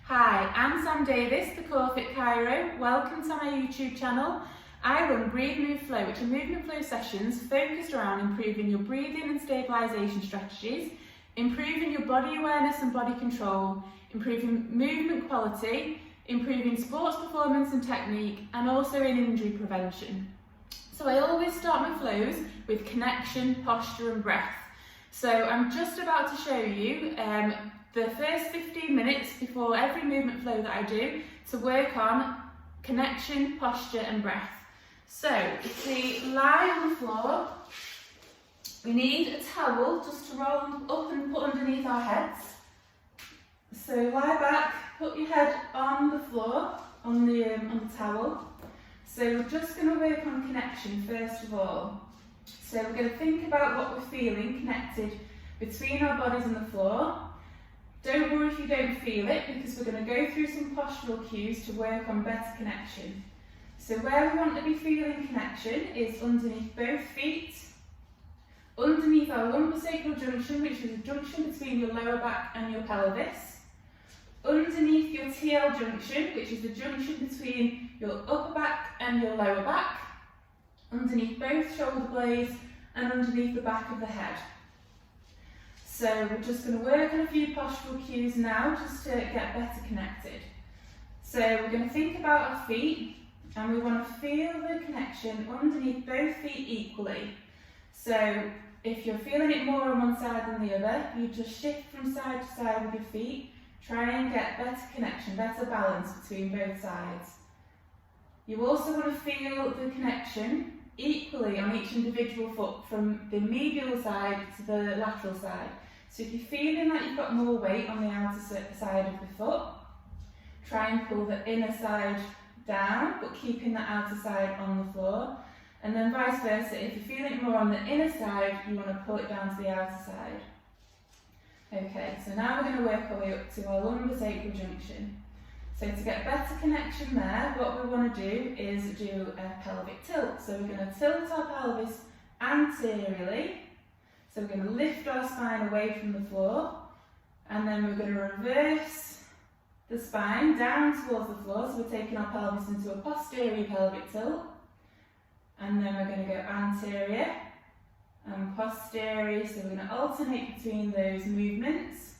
Hi, I'm Sam Davis, the CoreFit Chiro. Welcome to my YouTube channel. I run Breathe, Move, Flow, which are movement flow sessions focused around improving your breathing and stabilisation strategies, improving your body awareness and body control, improving movement quality, improving sports performance and technique, and also in injury prevention. So I always start my flows with connection, posture and breath. So I'm just about to show you the first 15 minutes before every movement flow that I do to work on connection, posture and breath. So if we lie on the floor, we need a towel just to roll up and put underneath our heads. So lie back, put your head on the floor, on the towel. So we're just going to work on connection first of all. So we're going to think about what we're feeling connected between our bodies and the floor. Don't worry if you don't feel it, because we're going to go through some postural cues to work on better connection. So where we want to be feeling connection is underneath both feet, underneath our lumbosacral junction, which is a junction between your lower back and your pelvis, underneath your TL junction, which is the junction between your upper back and your lower back, underneath both shoulder blades and underneath the back of the head. So we're just going to work on a few postural cues now just to get better connected. So we're going to think about our feet and we want to feel the connection underneath both feet equally. So if you're feeling it more on one side than the other, you just shift from side to side with your feet. Try and get better connection, better balance between both sides. You also want to feel the connection equally on each individual foot from the medial side to the lateral side. So if you're feeling like you've got more weight on the outer side of the foot, try and pull the inner side down, but keeping the outer side on the floor. And then vice versa, if you're feeling more on the inner side, you want to pull it down to the outer side. Okay, so now we're going to work our way up to our lumbosacral junction. So to get better connection there, what we want to do is do a pelvic tilt. So we're going to tilt our pelvis anteriorly. So we're going to lift our spine away from the floor, and then we're going to reverse the spine down towards the floor. So we're taking our pelvis into a posterior pelvic tilt, and then we're going to go anterior and posterior. So we're going to alternate between those movements.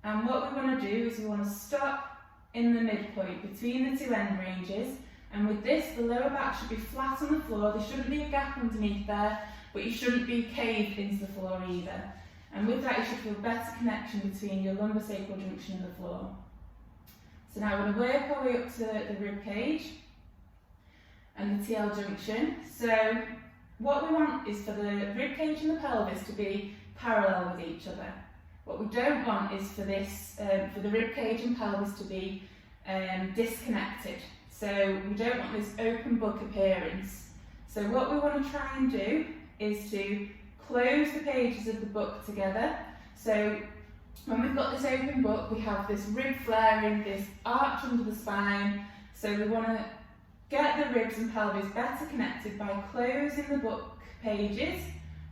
And what we want to do is we want to stop in the midpoint between the two end ranges. And with this, the lower back should be flat on the floor. There shouldn't be a gap underneath there, but you shouldn't be caved into the floor either. And with that, you should feel better connection between your lumbosacral junction and the floor. So now we're going to work our way up to the rib cage and the TL junction. So what we want is for the rib cage and the pelvis to be parallel with each other. What we don't want is for this, for the rib cage and pelvis to be disconnected. So we don't want this open book appearance. So what we want to try and do is to close the pages of the book together. So when we've got this open book, we have this rib flaring, this arch under the spine. So we want to get the ribs and pelvis better connected by closing the book pages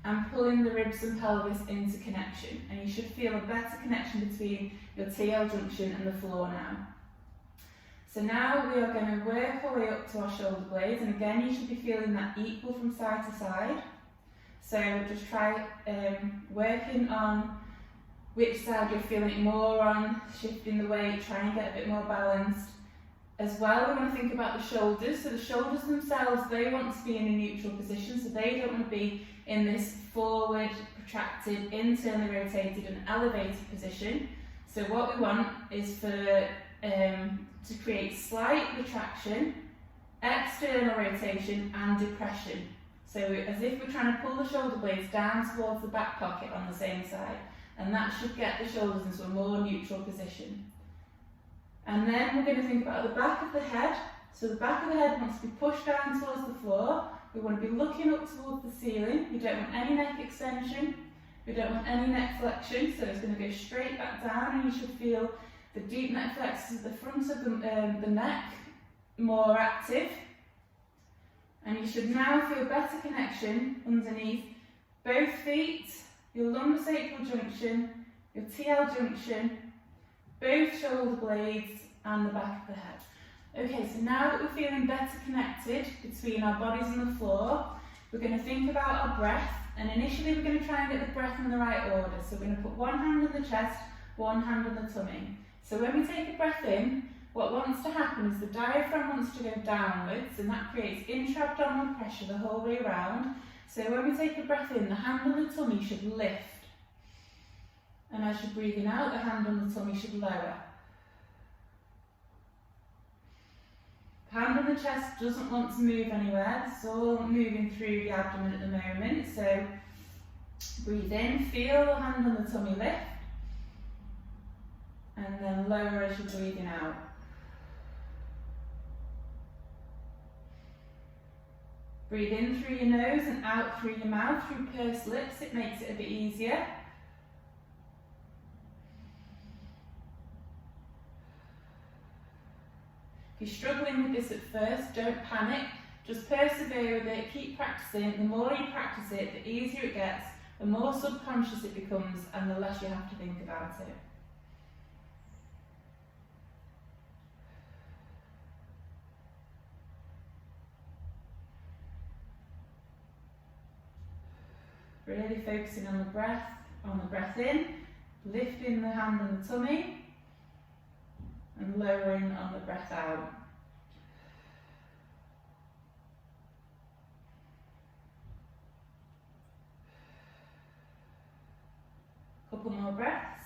and pulling the ribs and pelvis into connection. And you should feel a better connection between your TL junction and the floor now. So now we are going to work our way up to our shoulder blades, and again you should be feeling that equal from side to side. So just try working on which side you're feeling it more on, shifting the weight, try and get a bit more balanced. As well, we want to think about the shoulders. So the shoulders themselves, they want to be in a neutral position, so they don't want to be in this forward, protracted, internally rotated and elevated position. So what we want is for to create slight retraction, external rotation and depression. So as if we're trying to pull the shoulder blades down towards the back pocket on the same side, and that should get the shoulders into a more neutral position. And then we're going to think about the back of the head. So the back of the head wants to be pushed down towards the floor. We want to be looking up towards the ceiling. We don't want any neck extension. We don't want any neck flexion. So it's going to go straight back down, and you should feel the deep neck flexors at the front of the neck more active. And you should now feel better connection underneath both feet, your lumbosacral junction, your TL junction, both shoulder blades and the back of the head. Okay, so now that we're feeling better connected between our bodies and the floor, we're going to think about our breath, and initially we're going to try and get the breath in the right order. So we're going to put one hand on the chest, one hand on the tummy. So when we take a breath in, what wants to happen is the diaphragm wants to go downwards, and that creates intra-abdominal pressure the whole way around. So when we take a breath in, the hand on the tummy should lift. And as you're breathing out, the hand on the tummy should lower. The hand on the chest doesn't want to move anywhere. It's all moving through the abdomen at the moment. So breathe in, feel the hand on the tummy lift. And then lower as you're breathing out. Breathe in through your nose and out through your mouth, through pursed lips. It makes it a bit easier. If you're struggling with this at first, don't panic. Just persevere with it, keep practicing. The more you practice it, the easier it gets, the more subconscious it becomes, and the less you have to think about it. Really focusing on the breath in, lifting the hand on the tummy, and lowering on the breath out. Couple more breaths.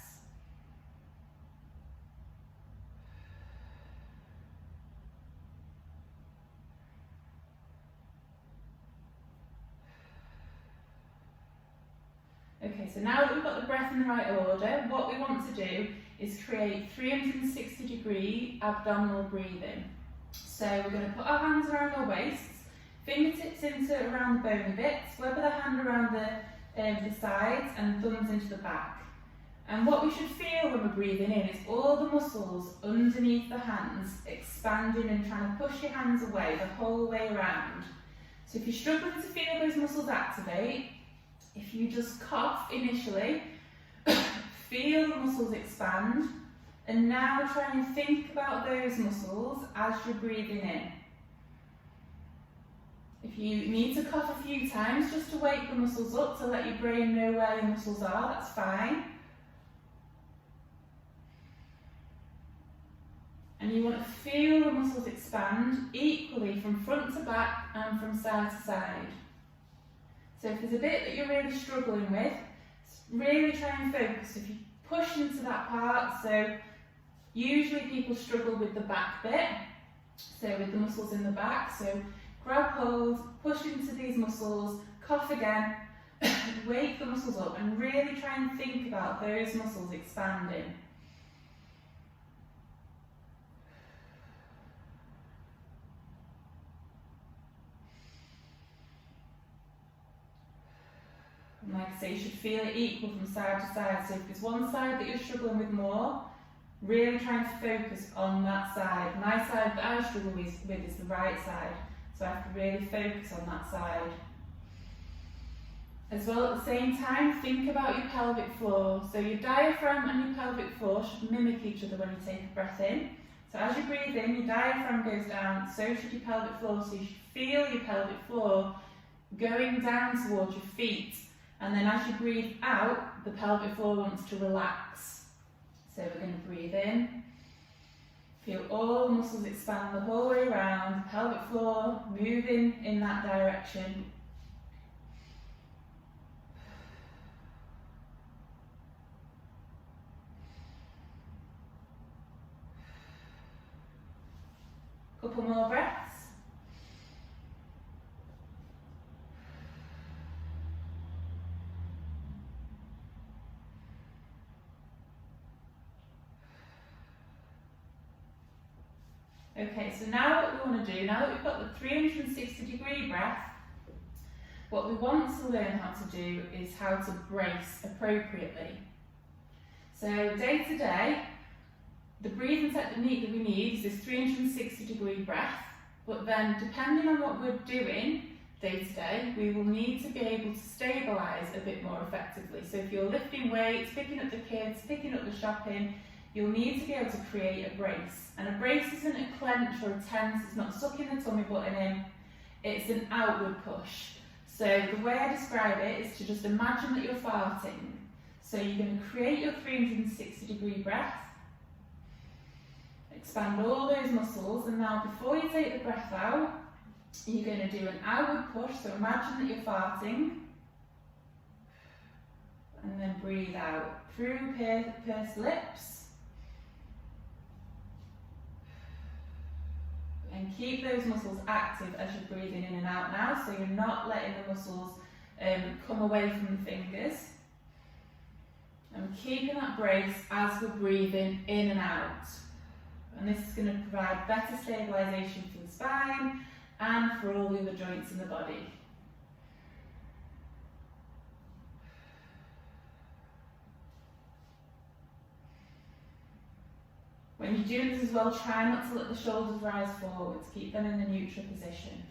Okay, so now that we've got the breath in the right order, what we want to do is create 360-degree abdominal breathing. So we're going to put our hands around our waists, fingertips into around the bony bits, web of the hand around the sides and thumbs into the back. And what we should feel when we're breathing in is all the muscles underneath the hands expanding and trying to push your hands away the whole way around. So if you're struggling to feel those muscles activate, if you just cough initially, feel the muscles expand, and now try and think about those muscles as you're breathing in. If you need to cough a few times just to wake the muscles up to let your brain know where your muscles are, that's fine. And you want to feel the muscles expand equally from front to back and from side to side. So if there's a bit that you're really struggling with, really try and focus. If you push into that part, so usually people struggle with the back bit, so with the muscles in the back, so grab hold, push into these muscles, cough again, wake the muscles up, and really try and think about those muscles expanding. And like I say, you should feel it equal from side to side. So if there's one side that you're struggling with more, really trying to focus on that side. My side that I struggle with is the right side. So I have to really focus on that side. As well, at the same time, think about your pelvic floor. So your diaphragm and your pelvic floor should mimic each other when you take a breath in. So as you breathe in, your diaphragm goes down, so should your pelvic floor. So you should feel your pelvic floor going down towards your feet. And then as you breathe out, the pelvic floor wants to relax. So we're going to breathe in. Feel all the muscles expand the whole way around, the pelvic floor moving in that direction. Couple more breaths. Okay, so now what we want to do, now that we've got the 360-degree breath, what we want to learn how to do is how to brace appropriately. So day to day, the breathing technique that we need is this 360-degree breath, but then depending on what we're doing day to day, we will need to be able to stabilise a bit more effectively. So if you're lifting weights, picking up the kids, picking up the shopping, you'll need to be able to create a brace. And a brace isn't a clench or a tense, it's not sucking the tummy button in, it's an outward push. So the way I describe it is to just imagine that you're farting. So you're going to create your 360-degree breath, expand all those muscles, and now before you take the breath out, you're going to do an outward push, so imagine that you're farting, and then breathe out through pursed lips, and keep those muscles active as you're breathing in and out now, so you're not letting the muscles come away from the fingers. And keeping that brace as we're breathing in and out. And this is going to provide better stabilisation for the spine and for all the other joints in the body. When you're doing this as well, try not to let the shoulders rise forwards, keep them in the neutral position.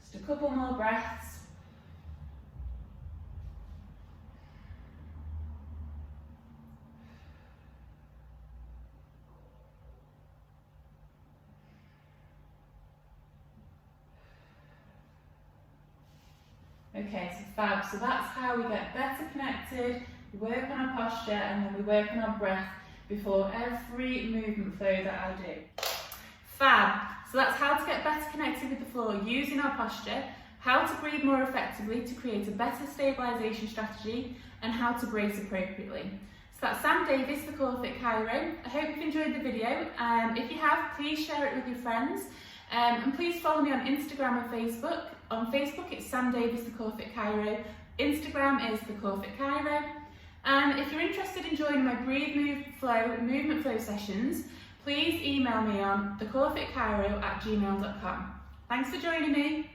Just a couple more breaths. Okay, so fab. So that's how we get better connected, we work on our posture, and then we work on our breath before every movement flow that I do. Fab. So that's how to get better connected with the floor using our posture, how to breathe more effectively to create a better stabilisation strategy, and how to brace appropriately. So that's Sam Davis for CoreFit Chiro. I hope you've enjoyed the video. If you have, please share it with your friends. And please follow me on Instagram and Facebook. On Facebook it's Sam Davis the CoreFit Chiro. Instagram is the CoreFit Chiro. And if you're interested in joining my Breathe, Move, Flow movement flow sessions, please email me on thecorefitchiro@gmail.com. Thanks for joining me.